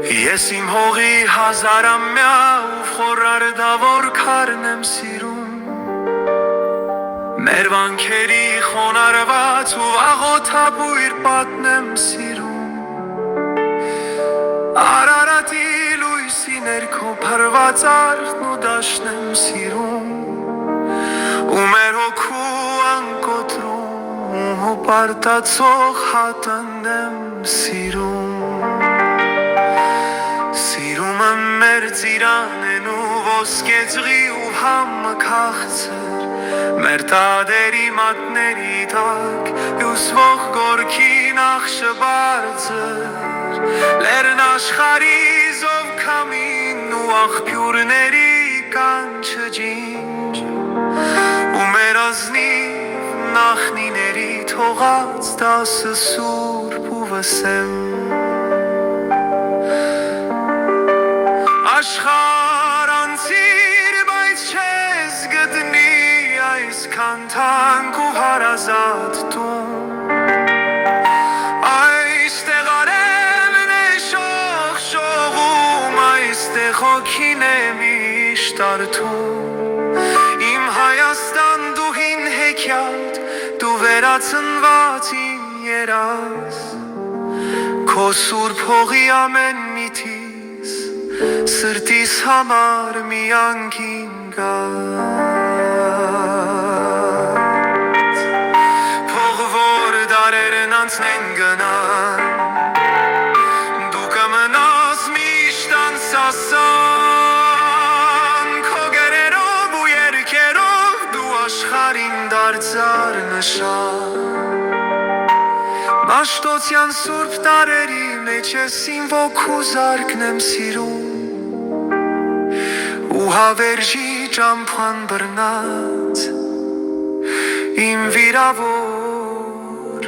Ես իմ հողի հազարամյա ու խորար դավոր քարն եմ սիրում Մեր վանքերի խոնարհված ու աղոթաբույր պատն եմ սիրում Արարատի լույսի ներքո փռված արթն ու դաշտն եմ սիրում Ու մեր հոգու անկոտրում ու պարտացող հատն եմ սիրում Սիրում եմ մեր ծիրանեն ու ոսկեծղի ու համը քաղցր Մեր տադերի մատների տակ հյուսվող գորքի նախշը բարձր Լերն աշխարի զով քամին ու աղբյուրների կանչը ջինջ Ու մեր ազնիվ նախնիների թողած դասը սուրբ ու վսեմ Աշխար անցիր, բայց չես գտնի այսքան թանկ ու հարազատ տուն Այստեղ արևն է շողշողում, այստեղ հոգին է միշտ արթուն Իմ Հայաստան դու հին հեքիաթ, դու վերածնված իմ երազ Քո սուրբ հողի ամեն միտի Սրտիս համար մի անկին գած Փող որ դարերն անցնեն գնան Դու կմնաս միշտ անսասան Քո գերերով ու երգերով դու աշխարհին դարձար նշան Մաշտոցյան սուրբ տարերի մեջ ես իմ ոգու զարկն եմ սիրում Ու հավերժի ճամփան բռնած իմ վիրավոր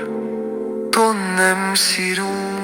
տոնն եմ սիրում